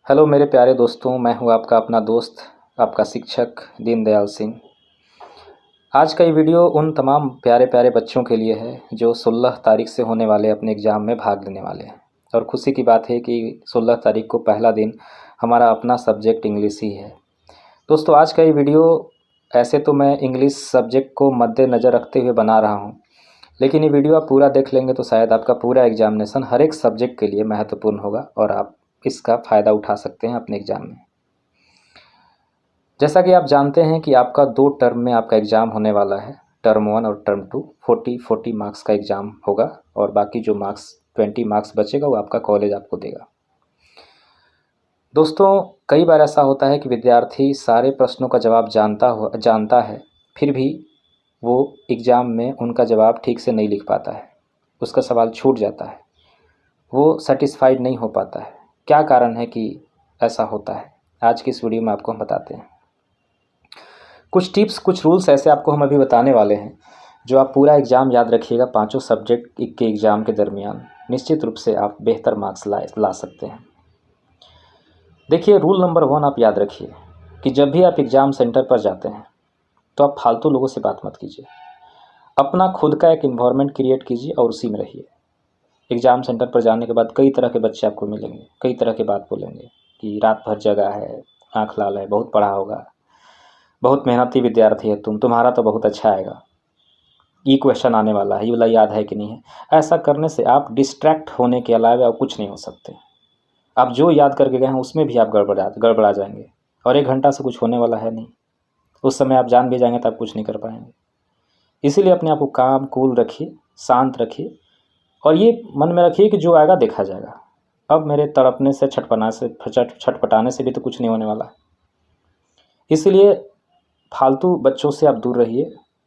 Hello मेरे प्यारे दोस्तों, मैं हूं आपका अपना दोस्त, आपका शिक्षक दीनदयाल सिंह। आज का ये वीडियो उन तमाम प्यारे प्यारे बच्चों के लिए है जो 16 तारीख से होने वाले अपने एग्ज़ाम में भाग लेने वाले हैं। और खुशी की बात है कि 16 तारीख को पहला दिन हमारा अपना सब्जेक्ट इंग्लिश ही है। दोस्तों, आज का ये वीडियो ऐसे तो मैं इंग्लिश सब्जेक्ट को मद्देनज़र रखते हुए बना रहा हूँ, लेकिन ये वीडियो आप पूरा देख लेंगे तो शायद आपका पूरा एग्जामिनेशन हर एक सब्जेक्ट के लिए महत्वपूर्ण होगा और आप इसका फ़ायदा उठा सकते हैं अपने एग्ज़ाम में। जैसा कि आप जानते हैं कि आपका 2 टर्म में आपका एग्ज़ाम होने वाला है। टर्म 1 और टर्म 2 40 मार्क्स का एग्ज़ाम होगा और बाकी जो मार्क्स 20 मार्क्स बचेगा वो आपका कॉलेज आपको देगा। दोस्तों, कई बार ऐसा होता है कि विद्यार्थी सारे प्रश्नों का जवाब जानता है, फिर भी वो एग्ज़ाम में उनका जवाब ठीक से नहीं लिख पाता है, उसका सवाल छूट जाता है, वो सेटिस्फाइड नहीं हो पाता है। क्या कारण है कि ऐसा होता है? आज की इस वीडियो में आपको हम बताते हैं। कुछ टिप्स, कुछ रूल्स ऐसे आपको हम अभी बताने वाले हैं जो आप पूरा एग्ज़ाम याद रखिएगा। पांचों सब्जेक्ट के एग्ज़ाम के दरमियान निश्चित रूप से आप बेहतर मार्क्स ला सकते हैं। देखिए, रूल नंबर 1 आप याद रखिए कि जब भी आप एग्ज़ाम सेंटर पर जाते हैं तो आप फालतू लोगों से बात मत कीजिए। अपना खुद का एक इन्वायरमेंट क्रिएट कीजिए और उसी में रहिए। एग्ज़ाम सेंटर पर जाने के बाद कई तरह के बच्चे आपको मिलेंगे, कई तरह की बात बोलेंगे कि रात भर जगा है, आँख लाल है, बहुत पढ़ा होगा, बहुत मेहनती विद्यार्थी है तुम्हारा तो बहुत अच्छा आएगा, ये क्वेश्चन आने वाला है, ये वाला याद है कि नहीं है। ऐसा करने से आप डिस्ट्रैक्ट होने के अलावा और कुछ नहीं हो सकते। आप जो याद करके गए हैं उसमें भी आप गड़बड़ा जाएंगे और 1 घंटा से कुछ होने वाला है नहीं। उस समय आप जान भी जाएंगे तो आप कुछ नहीं कर पाएंगे। इसीलिए अपने आप को काम कूल रखिए, शांत रखिए और ये मन में रखिए कि जो आएगा देखा जाएगा। अब मेरे तड़पने से छटपटाने से भी तो कुछ नहीं होने वाला। इसलिए फालतू बच्चों से आप दूर रहिए।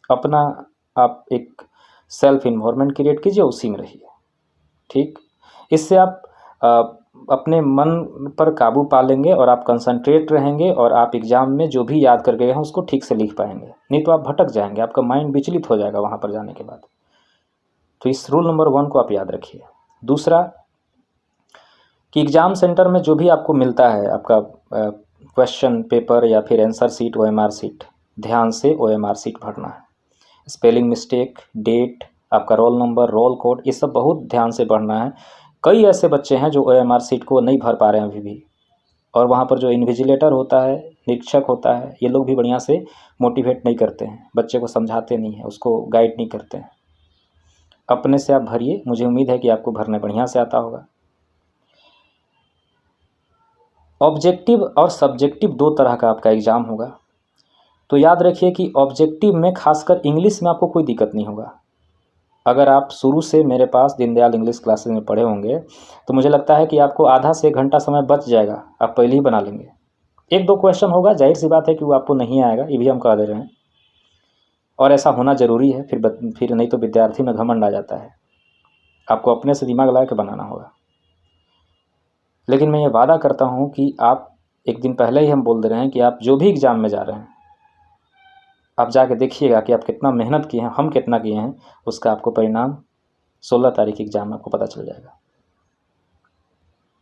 अपना आप एक सेल्फ इन्वायरमेंट क्रिएट कीजिए, उसी में रहिए। ठीक, इससे आप अपने मन पर काबू पा लेंगे और आप कंसंट्रेट रहेंगे और आप एग्ज़ाम में जो भी याद करके गए हैं उसको ठीक से लिख पाएंगे। नहीं तो आप भटक जाएंगे, आपका माइंड विचलित हो जाएगा वहाँ पर जाने के बाद। तो इस रूल नंबर 1 को आप याद रखिए। दूसरा कि एग्ज़ाम सेंटर में जो भी आपको मिलता है, आपका क्वेश्चन पेपर या फिर आंसर शीट, OMR शीट, ध्यान से OMR शीट भरना है। स्पेलिंग मिस्टेक, डेट, आपका रोल नंबर, रोल कोड, ये सब बहुत ध्यान से पढ़ना है। कई ऐसे बच्चे हैं जो OMR शीट को नहीं भर पा रहे हैं अभी भी, और वहाँ पर जो इन्विजिलेटर होता है, निरीक्षक होता है, ये लोग भी बढ़िया से मोटिवेट नहीं करते हैं, बच्चे को समझाते नहीं हैं, उसको गाइड नहीं करते हैं। अपने से आप भरिए, मुझे उम्मीद है कि आपको भरने बढ़िया से आता होगा। ऑब्जेक्टिव और सब्जेक्टिव 2 तरह का आपका एग्ज़ाम होगा, तो याद रखिए कि ऑब्जेक्टिव में खासकर इंग्लिश में आपको कोई दिक्कत नहीं होगा। अगर आप शुरू से मेरे पास दीनदयाल इंग्लिश क्लासेस में पढ़े होंगे तो मुझे लगता है कि आपको आधा से 1 घंटा समय बच जाएगा, आप पहले ही बना लेंगे। 1-2 क्वेश्चन होगा, जाहिर सी बात है कि वो आपको नहीं आएगा, ये भी हम कह दे रहे हैं, और ऐसा होना ज़रूरी है। फिर नहीं तो विद्यार्थी में घमंड आ जाता है। आपको अपने से दिमाग लगा के बनाना होगा। लेकिन मैं ये वादा करता हूँ कि आप एक दिन पहले ही हम बोल दे रहे हैं कि आप जो भी एग्ज़ाम में जा रहे हैं, आप जाके देखिएगा कि आप कितना मेहनत किए हैं, हम कितना किए हैं, उसका आपको परिणाम 16 तारीख एग्ज़ाम में आपको पता चल जाएगा।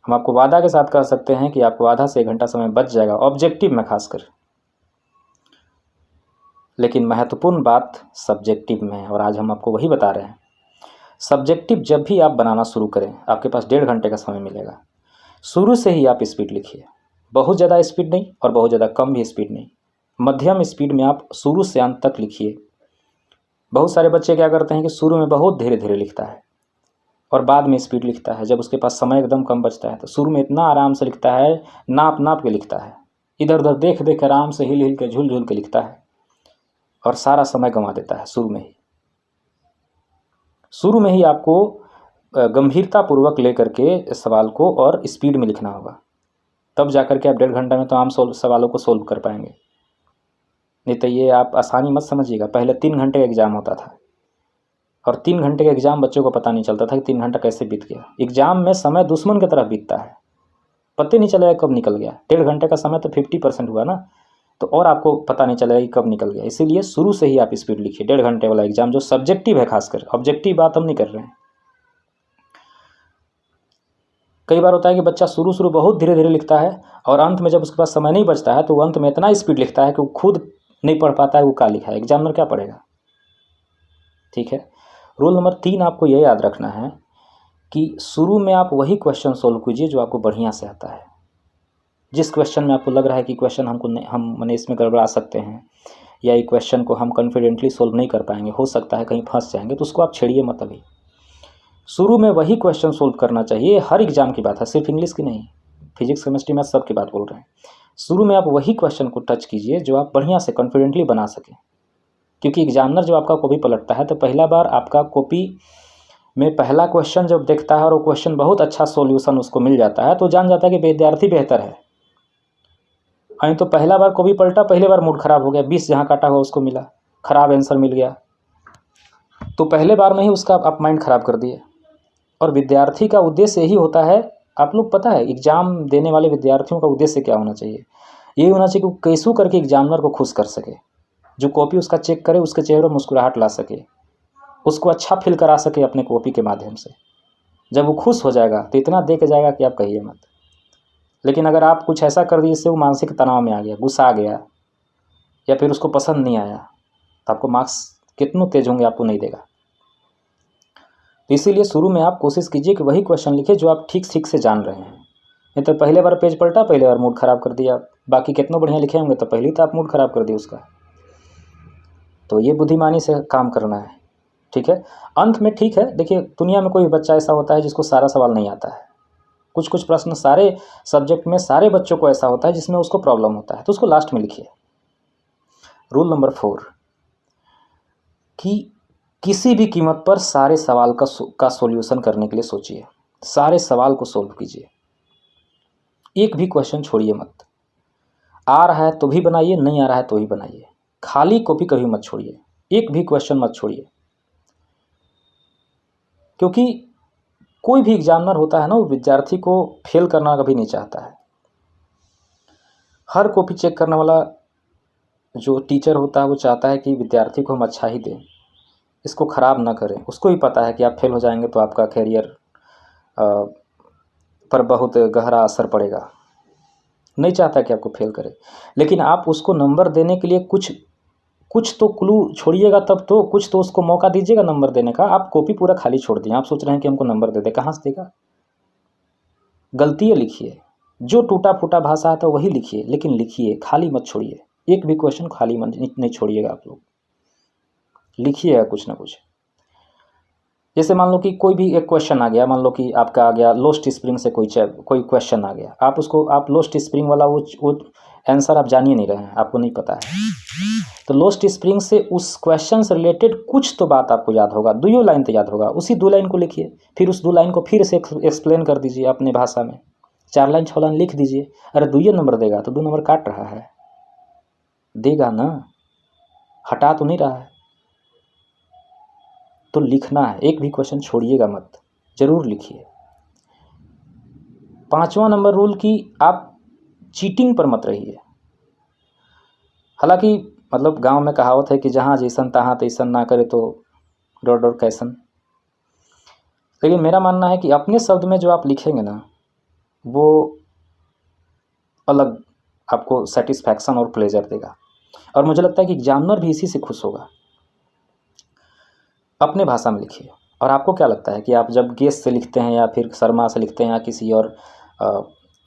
हम आपको वादा के साथ कह सकते हैं कि आपको आधा से 1 घंटा समय बच जाएगा, ऑब्जेक्टिव में खासकर। लेकिन महत्वपूर्ण बात सब्जेक्टिव में है और आज हम आपको वही बता रहे हैं। सब्जेक्टिव जब भी आप बनाना शुरू करें, आपके पास 1.5 घंटे का समय मिलेगा। शुरू से ही आप स्पीड लिखिए, बहुत ज़्यादा स्पीड नहीं और बहुत ज़्यादा कम भी स्पीड नहीं, मध्यम स्पीड में आप शुरू से अंत तक लिखिए। बहुत सारे बच्चे क्या करते हैं कि शुरू में बहुत धीरे धीरे लिखता है और बाद में स्पीड लिखता है। जब उसके पास समय एकदम कम बचता है तो शुरू में इतना आराम से लिखता है, नाप नाप के लिखता है, इधर उधर देख देख आराम से हिल हिल के झूल झूल के लिखता है और सारा समय गंवा देता है। शुरू में ही आपको गंभीरतापूर्वक लेकर के सवाल को और स्पीड में लिखना होगा, तब जाकर के आप 1.5 घंटा में तो आम सवालों को सोल्व कर पाएंगे। नहीं तो ये आप आसानी मत समझिएगा। पहले 3 घंटे का एग्ज़ाम होता था और 3 घंटे का एग्ज़ाम बच्चों को पता नहीं चलता था कि 3 घंटा कैसे बीत गया। एग्ज़ाम में समय दुश्मन की तरह बीतता है, पता नहीं चलेगा कब निकल गया। 1.5 घंटे का समय तो 50% हुआ ना, तो और आपको पता नहीं चलेगा कि कब निकल गया। इसीलिए शुरू से ही आप स्पीड लिखिए। 1.5 घंटे वाला एग्ज़ाम जो सब्जेक्टिव है, खासकर ऑब्जेक्टिव बात हम नहीं कर रहे हैं। कई बार होता है कि बच्चा शुरू बहुत धीरे धीरे लिखता है और अंत में जब उसके पास समय नहीं बचता है तो वो अंत में इतना स्पीड लिखता है कि वो खुद नहीं पढ़ पाता है वो क्या लिखा है, एग्जामिनर क्या पढ़ेगा। ठीक है। रूल नंबर 3 आपको ये याद रखना है कि शुरू में आप वही क्वेश्चन सोल्व कीजिए जो आपको बढ़िया से आता है। जिस क्वेश्चन में आपको लग रहा है कि क्वेश्चन हम मैंने इसमें गड़बड़ा सकते हैं या ये क्वेश्चन को हम कॉन्फिडेंटली सोल्व नहीं कर पाएंगे, हो सकता है कहीं फंस जाएंगे, तो उसको आप छेड़िए मत। अभी शुरू में वही क्वेश्चन सोल्व करना चाहिए। हर एग्जाम की बात है, सिर्फ इंग्लिश की नहीं, फिजिक्स केमिस्ट्री मैथ सब की बात बोल रहे हैं। शुरू में आप वही क्वेश्चन को टच कीजिए जो आप बढ़िया से कॉन्फिडेंटली बना सकें, क्योंकि एग्जामिनर जब आपका कॉपी पलटता है तो पहला बार आपका कॉपी में पहला क्वेश्चन जब देखता है और वो क्वेश्चन बहुत अच्छा सॉल्यूशन उसको मिल जाता है तो जान जाता है कि विद्यार्थी बेहतर है। नहीं तो पहला बार कॉपी पलटा, पहले बार मूड खराब हो गया, 20 जहाँ काटा हुआ उसको मिला, खराब आंसर मिल गया, तो पहले बार में ही उसका आप माइंड खराब कर दिए। और विद्यार्थी का उद्देश्य यही होता है, आप लोग पता है एग्जाम देने वाले विद्यार्थियों का उद्देश्य क्या होना चाहिए? यही होना चाहिए कि कैसे करके एग्जामिनर को खुश कर सके, जो कॉपी उसका चेक करे उसके चेहरे पर मुस्कुराहट ला सके, उसको अच्छा फील करा सके अपने कॉपी के माध्यम से। जब वो खुश हो जाएगा तो इतना दे के जाएगा कि आप कहिए मत। लेकिन अगर आप कुछ ऐसा कर दिए जिससे वो मानसिक तनाव में आ गया, गुस्सा आ गया या फिर उसको पसंद नहीं आया, तो आपको मार्क्स कितने तेज होंगे आपको नहीं देगा। तो इसीलिए शुरू में आप कोशिश कीजिए कि वही क्वेश्चन लिखिए जो आप ठीक से जान रहे हैं। नहीं तो पहले बार पेज पलटा, पहले बार मूड खराब कर दिया, बाकी कितना बढ़िया लिखे होंगे तो पहले तो आप मूड खराब कर दिए उसका। तो ये बुद्धिमानी से काम करना है। ठीक है। अंत में ठीक है, देखिए दुनिया में कोई बच्चा ऐसा होता है जिसको सारा सवाल नहीं आता है। कुछ कुछ प्रश्न सारे सब्जेक्ट में सारे बच्चों को ऐसा होता है जिसमें उसको प्रॉब्लम होता है, तो उसको लास्ट में लिखिए। रूल नंबर 4 कि किसी भी कीमत पर सारे सवाल का सॉल्यूशन करने के लिए सोचिए। सारे सवाल को सोल्व कीजिए, एक भी क्वेश्चन छोड़िए मत। आ रहा है तो भी बनाइए, नहीं आ रहा है तो भी बनाइए। खाली कॉपी कभी मत छोड़िए, एक भी क्वेश्चन मत छोड़िए। क्योंकि कोई भी एग्जामिनर होता है ना, वो विद्यार्थी को फेल करना कभी नहीं चाहता है। हर कॉपी चेक करने वाला जो टीचर होता है वो चाहता है कि विद्यार्थी को हम अच्छा ही दें, इसको ख़राब ना करें। उसको भी पता है कि आप फेल हो जाएंगे तो आपका करियर पर बहुत गहरा असर पड़ेगा, नहीं चाहता कि आपको फेल करे। लेकिन आप उसको नंबर देने के लिए कुछ तो क्लू छोड़िएगा, तब तो कुछ तो उसको मौका दीजिएगा नंबर देने का। आप कॉपी पूरा खाली छोड़ दिए, आप सोच रहे हैं कि हमको नंबर दे दे, कहाँ से देगा? गलतियाँ लिखिए, जो टूटा फूटा भाषा आता है वही लिखिए, लेकिन लिखिए, खाली मत छोड़िए। एक भी क्वेश्चन खाली मत नहीं छोड़िएगा आप लोग, लिखिएगा कुछ ना कुछ। जैसे मान लो कि कोई भी एक क्वेश्चन आ गया, मान लो कि आपका आ गया लोस्ट स्प्रिंग से कोई क्वेश्चन आ गया, आप लोस्ट स्प्रिंग वाला वो आंसर आप जानिए नहीं रहे हैं, आपको नहीं पता है, तो लोस्ट स्प्रिंग से उस क्वेश्चन से रिलेटेड कुछ तो बात आपको याद होगा, 2 लाइन तो याद होगा, उसी 2 लाइन को लिखिए, फिर उस 2 लाइन को फिर से एक्सप्लेन कर दीजिए अपने भाषा में, 4 लाइन 6 लाइन लिख दीजिए। अरे 2 नंबर देगा तो 2 नंबर काट रहा है, देगा ना, हटा तो नहीं रहा है। तो लिखना है, एक भी क्वेश्चन छोड़िएगा मत, जरूर लिखिए। 5वां नंबर रूल कि आप चीटिंग पर मत रहिए। हालांकि मतलब गांव में कहावत है कि जहाँ जैसन तहाँ तैसन, ना करे तो डर डर कैसन। लेकिन मेरा मानना है कि अपने शब्द में जो आप लिखेंगे ना, वो अलग आपको सेटिस्फैक्शन और प्लेजर देगा। और मुझे लगता है कि एग्जामिनर भी इसी से खुश होगा। अपने भाषा में लिखिए। और आपको क्या लगता है कि आप जब गेस से लिखते हैं या फिर शर्मा से लिखते हैं या किसी और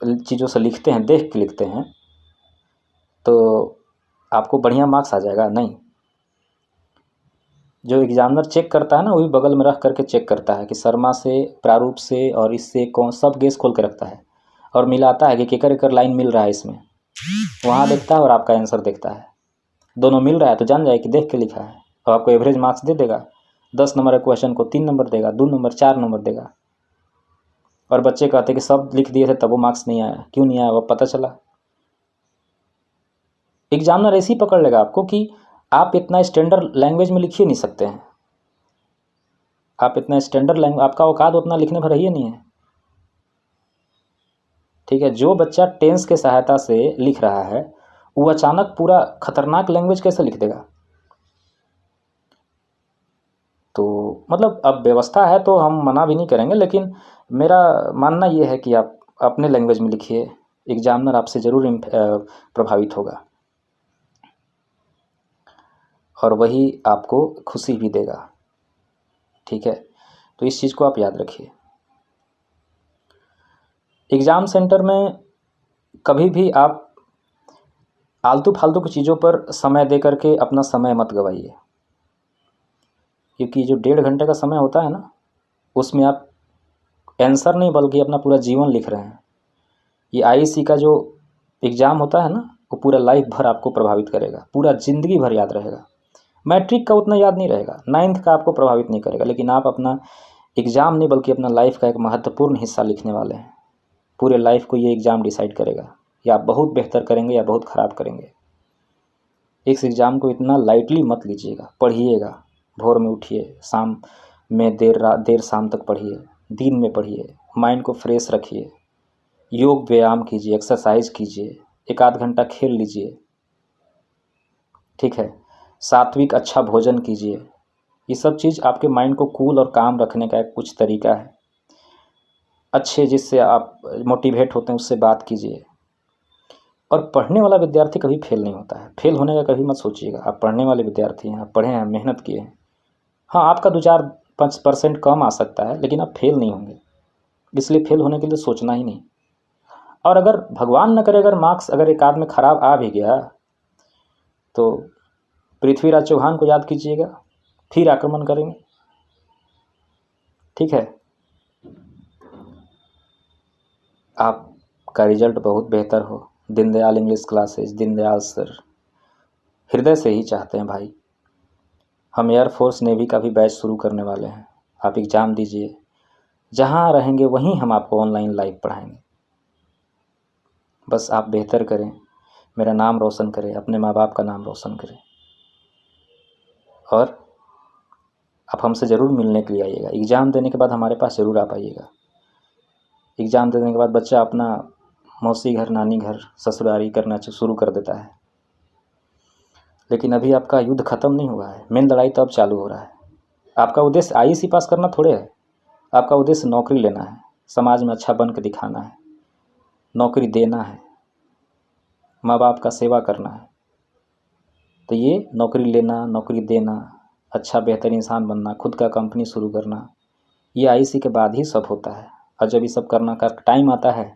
चीज़ों से लिखते हैं, देख के लिखते हैं, तो आपको बढ़िया मार्क्स आ जाएगा? नहीं। जो एग्जामिनर चेक करता है ना, वही बगल में रख करके चेक करता है कि शर्मा से, प्रारूप से और इससे कौन, सब गेस खोल के रखता है और मिलाता है कि केकर एकर लाइन मिल रहा है इसमें, वहाँ देखता है और आपका आंसर देखता है, दोनों मिल रहा है तो जान जाए कि देख के लिखा है, और आपको एवरेज मार्क्स दे देगा। 10 नंबर के क्वेश्चन को 3 नंबर देगा, 2 नंबर 4 नंबर देगा। और बच्चे कहते कि सब लिख दिए थे तब वो मार्क्स नहीं आया, क्यों नहीं आया वो पता चला। एग्जामिनर ऐसे ही पकड़ लेगा आपको कि आप इतना स्टैंडर्ड लैंग्वेज में लिख ही नहीं सकते हैं, आप इतना स्टैंडर्ड लैंग्वेज, आपका औकात उतना लिखने पर ही नहीं है। ठीक है। जो बच्चा टेंस के सहायता से लिख रहा है वो अचानक पूरा खतरनाक लैंग्वेज कैसे लिख देगा? तो मतलब अब व्यवस्था है तो हम मना भी नहीं करेंगे, लेकिन मेरा मानना ये है कि आप अपने लैंग्वेज में लिखिए, एग्जामिनर आपसे ज़रूर प्रभावित होगा और वही आपको खुशी भी देगा। ठीक है, तो इस चीज़ को आप याद रखिए। एग्ज़ाम सेंटर में कभी भी आप आलतू फालतू की चीज़ों पर समय दे करके अपना समय मत गवाइए, क्योंकि जो 1.5 घंटे का समय होता है ना, उसमें आप आंसर नहीं बल्कि अपना पूरा जीवन लिख रहे हैं। ये आईसी का जो एग्ज़ाम होता है ना, वो पूरा लाइफ भर आपको प्रभावित करेगा, पूरा ज़िंदगी भर याद रहेगा। मैट्रिक का उतना याद नहीं रहेगा, 9th का आपको प्रभावित नहीं करेगा, लेकिन आप अपना एग्ज़ाम नहीं बल्कि अपना लाइफ का एक महत्वपूर्ण हिस्सा लिखने वाले हैं। पूरे लाइफ को ये एग्ज़ाम डिसाइड करेगा, या आप बहुत बेहतर करेंगे या बहुत ख़राब करेंगे। इस एग्ज़ाम को इतना लाइटली मत लीजिएगा, पढ़िएगा। भोर में उठिए, शाम में देर शाम तक पढ़िए, दिन में पढ़िए, माइंड को फ्रेश रखिए, योग व्यायाम कीजिए, एक्सरसाइज कीजिए, 1 आध घंटा खेल लीजिए। ठीक है, सात्विक अच्छा भोजन कीजिए। ये सब चीज़ आपके माइंड को कूल और काम रखने का एक कुछ तरीका है। अच्छे जिससे आप मोटिवेट होते हैं उससे बात कीजिए। और पढ़ने वाला विद्यार्थी कभी फेल नहीं होता है, फेल होने का कभी मत सोचिएगा। आप पढ़ने वाले विद्यार्थी हैं, आप पढ़े हैं, मेहनत किए हैं। हाँ, आपका 2-4-5% कम आ सकता है, लेकिन आप फेल नहीं होंगे। इसलिए फेल होने के लिए सोचना ही नहीं। और अगर भगवान न करे, अगर मार्क्स अगर 1 आध में ख़राब आ भी गया, तो पृथ्वीराज चौहान को याद कीजिएगा, फिर आक्रमण करेंगे। ठीक है, आपका रिजल्ट बहुत बेहतर हो। Deendayal English classes, Deendayal sir हृदय से ही चाहते हैं भाई। हम एयरफोर्स नेवी का भी बैच शुरू करने वाले हैं। आप एग्ज़ाम दीजिए, जहाँ रहेंगे वहीं हम आपको ऑनलाइन लाइव पढ़ाएंगे। बस आप बेहतर करें, मेरा नाम रोशन करें, अपने माँ बाप का नाम रोशन करें, और आप हमसे ज़रूर मिलने के लिए आइएगा। एग्ज़ाम देने के बाद हमारे पास ज़रूर आप आइएगा। एग्ज़ाम देने के बाद बच्चा अपना मौसी घर, नानी घर, ससुरारी करना शुरू कर देता है, लेकिन अभी आपका युद्ध ख़त्म नहीं हुआ है। मेन लड़ाई तो अब चालू हो रहा है। आपका उद्देश्य आईसी पास करना थोड़े है, आपका उद्देश्य नौकरी लेना है, समाज में अच्छा बन के दिखाना है, नौकरी देना है, माँ बाप का सेवा करना है। तो ये नौकरी लेना, नौकरी देना, अच्छा बेहतर इंसान बनना, खुद का कंपनी शुरू करना, ये आईसी के बाद ही सब होता है। और जब ये सब करना का टाइम आता है,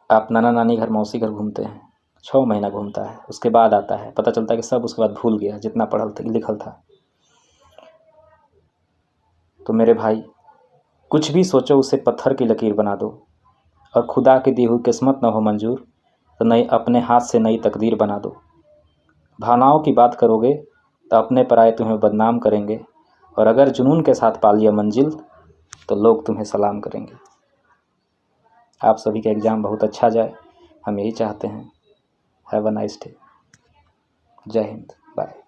आप नाना नानी घर, मौसी घर घूमते हैं, 6 महीना घूमता है, उसके बाद आता है, पता चलता है कि सब उसके बाद भूल गया जितना पढ़ल लिखल था। तो मेरे भाई, कुछ भी सोचो उसे पत्थर की लकीर बना दो, और खुदा की दी हुई किस्मत न हो मंजूर तो नई अपने हाथ से नई तकदीर बना दो। भावनाओं की बात करोगे तो अपने पराए तुम्हें बदनाम करेंगे, और अगर जुनून के साथ पा लिया मंजिल तो लोग तुम्हें सलाम करेंगे। आप सभी का एग्ज़ाम बहुत अच्छा जाए, हम यही चाहते हैं। Have a nice day. जय हिंद, बाय।